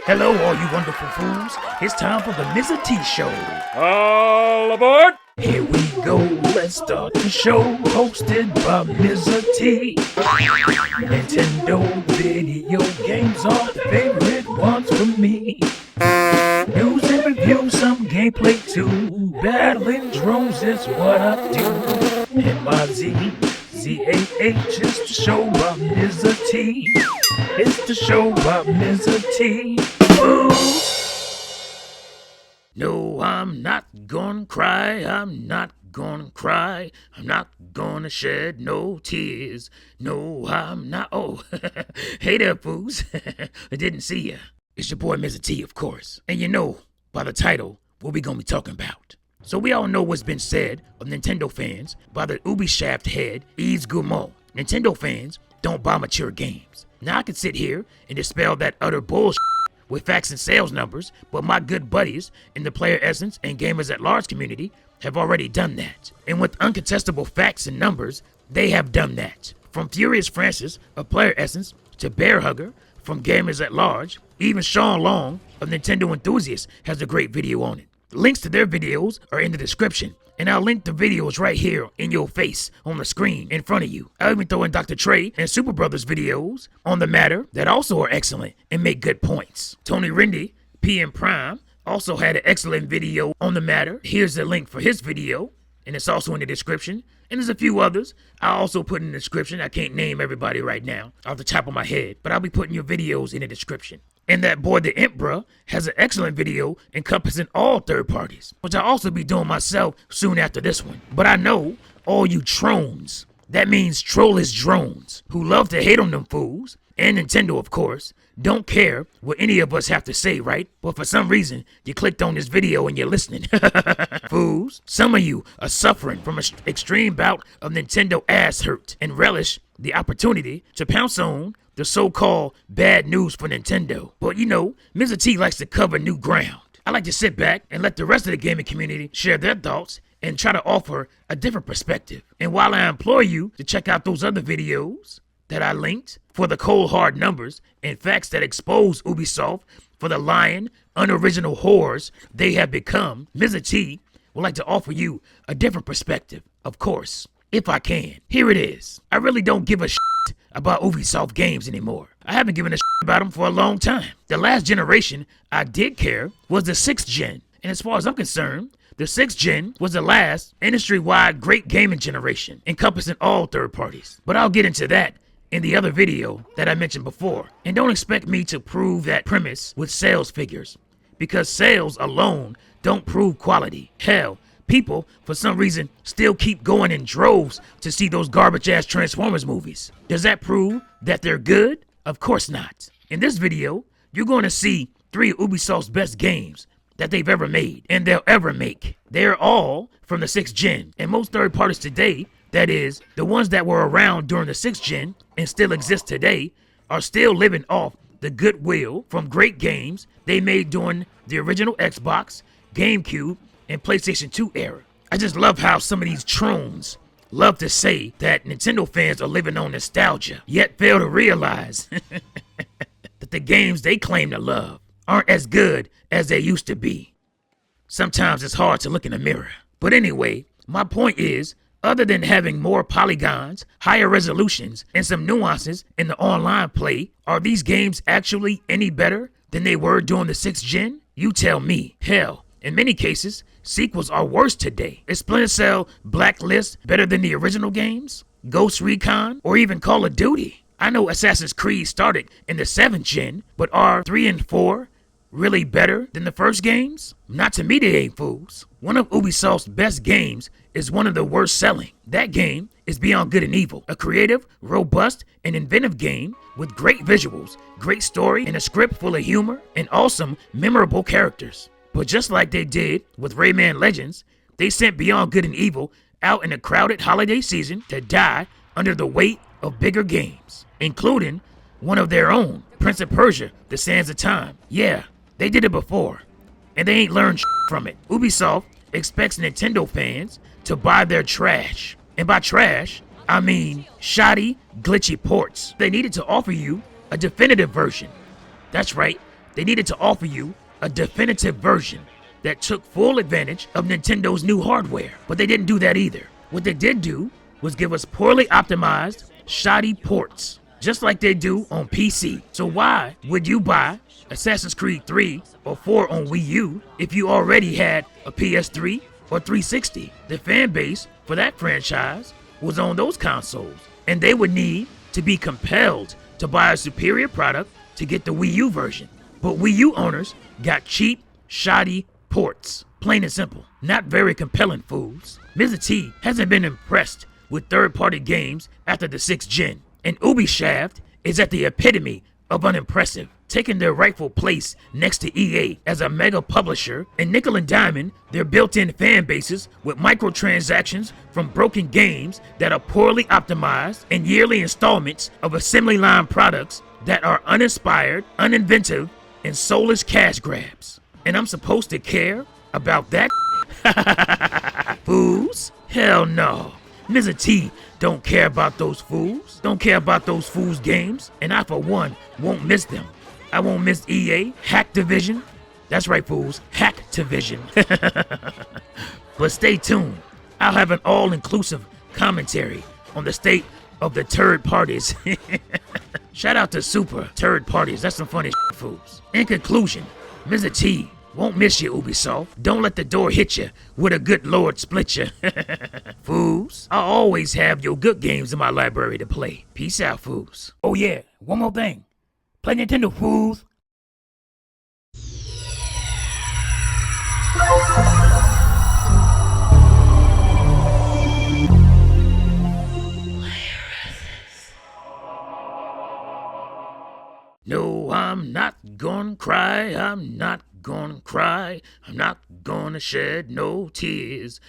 Hello, all you wonderful fools. It's time for the Mizzah Tee Show. All aboard! Here we go, let's start the show. Hosted by Mizzah Tee. Nintendo video games are the favorite ones for me. News and reviews, some gameplay too. Battling drones is what I do. M-I-Z-Z-A-H is the show by Mizzah Tee. It's the show by Mizzah Tee. No, I'm not gonna cry. I'm not gonna cry. I'm not gonna shed no tears. No, I'm not. Oh, hey there, FOOS. I didn't see ya. It's your boy Mizzah Tee, of course. And you know, by the title, what we gonna be talking about. So we all know what's been said of Nintendo fans by the UbiSHAFTED head, Yves Guillemot. Nintendo fans don't buy mature games. Now I can sit here and dispel that utter bullshit with facts and sales numbers, but my good buddies in the Player Essence and Gamers at Large community have already done that. And with uncontestable facts and numbers, they have done that. From Furious Francis of Player Essence to Bear Hugger from Gamers at Large, even Sean Long of Nintendo Enthusiasts has a great video on it. Links to their videos are in the description, and I'll link the videos right here in your face on the screen in front of you. I'll even throw in Dr. Trey and Super Brothers videos on the matter that also are excellent and make good points. Tony Rindy, PM Prime, also had an excellent video on the matter. Here's the link for his video, and it's also in the description. And there's a few others I'll also put in the description. I can't name everybody right now off the top of my head, but I'll be putting your videos in the description. And that boy, the Imp Bruh, has an excellent video encompassing all third parties, which I'll also be doing myself soon after this one. But I know all you trones, that means trollish drones, who love to hate on them fools, and Nintendo of course, don't care what any of us have to say, right? But for some reason, you clicked on this video and you're listening. Fools, some of you are suffering from an extreme bout of Nintendo ass hurt and relish the opportunity to pounce on the so-called bad news for Nintendo. But you know, Mizzah Tee likes to cover new ground. I like to sit back and let the rest of the gaming community share their thoughts and try to offer a different perspective. And while I implore you to check out those other videos that I linked for the cold hard numbers and facts that expose Ubisoft for the lying, unoriginal whores they have become, Mizzah Tee would like to offer you a different perspective, of course, if I can. Here it is. I really don't give a shit about Ubisoft games anymore. I haven't given a shit about them for a long time. The last generation I did care was the 6th gen. And as far as I'm concerned, the 6th gen was the last industry-wide great gaming generation, encompassing all third parties. But I'll get into that in the other video that I mentioned before. And don't expect me to prove that premise with sales figures, because sales alone don't prove quality. Hell, people, for some reason, still keep going in droves to see those garbage-ass Transformers movies. Does that prove that they're good? Of course not. In this video, you're going to see 3 of Ubisoft's best games that they've ever made and they'll ever make. They're all from the 6th gen, and most third parties today, that is, the ones that were around during the 6th gen and still exist today, are still living off the goodwill from great games they made during the original Xbox, GameCube, and PlayStation 2 era. I just love how some of these trones love to say that Nintendo fans are living on nostalgia, yet fail to realize that the games they claim to love aren't as good as they used to be. Sometimes it's hard to look in the mirror. But anyway, my point is, other than having more polygons, higher resolutions, and some nuances in the online play, are these games actually any better than they were during the 6th gen? You tell me. Hell, in many cases, sequels are worse today. Is Splinter Cell Blacklist better than the original games? Ghost Recon? Or even Call of Duty? I know Assassin's Creed started in the 7th gen, but are 3 and 4 really better than the first games? Not to me, they ain't fools. One of Ubisoft's best games is one of the worst selling. That game is Beyond Good and Evil, a creative, robust, and inventive game with great visuals, great story, and a script full of humor and awesome, memorable characters. But just like they did with Rayman Legends, they sent Beyond Good and Evil out in a crowded holiday season to die under the weight of bigger games, including one of their own, Prince of Persia, The Sands of Time. Yeah, they did it before, and they ain't learned from it. Ubisoft expects Nintendo fans to buy their trash. And by trash, I mean shoddy, glitchy ports. They needed to offer you a definitive version. That's right, They needed to offer you a definitive version that took full advantage of Nintendo's new hardware. But they didn't do that either. What they did do was give us poorly optimized, shoddy ports, just like they do on PC. So why would you buy Assassin's Creed 3 or 4 on Wii U if you already had a PS3 or 360? The fan base for that franchise was on those consoles, and they would need to be compelled to buy a superior product to get the Wii U version. But Wii U owners got cheap, shoddy ports. Plain and simple. Not very compelling, fools. Mizzah Tee hasn't been impressed with third-party games after the 6th gen, and UbiSHAFTED is at the epitome of unimpressive, taking their rightful place next to EA as a mega publisher and nickel and diamond their built-in fan bases with microtransactions from broken games that are poorly optimized and yearly installments of assembly line products that are uninspired, uninventive, and soulless cash grabs. And I'm supposed to care about that? Fools? Hell no. Mizzah Tee don't care about those fools. Don't care about those fools games. And I, for one, won't miss them. I won't miss EA, Hacktivision. That's right, fools. Hacktivision. But stay tuned. I'll have an all-inclusive commentary on the state of the turd parties. Shout out to super turd parties. That's some funny shit, fools. In conclusion, Mizzah Tee won't miss you, Ubisoft. Don't let the door hit you with a good lord split you. Fools, I always have your good games in my library to play. Peace out, fools. Oh yeah, one more thing. Play Nintendo, fools. No, I'm not gonna cry, I'm not gonna cry, I'm not gonna shed no tears.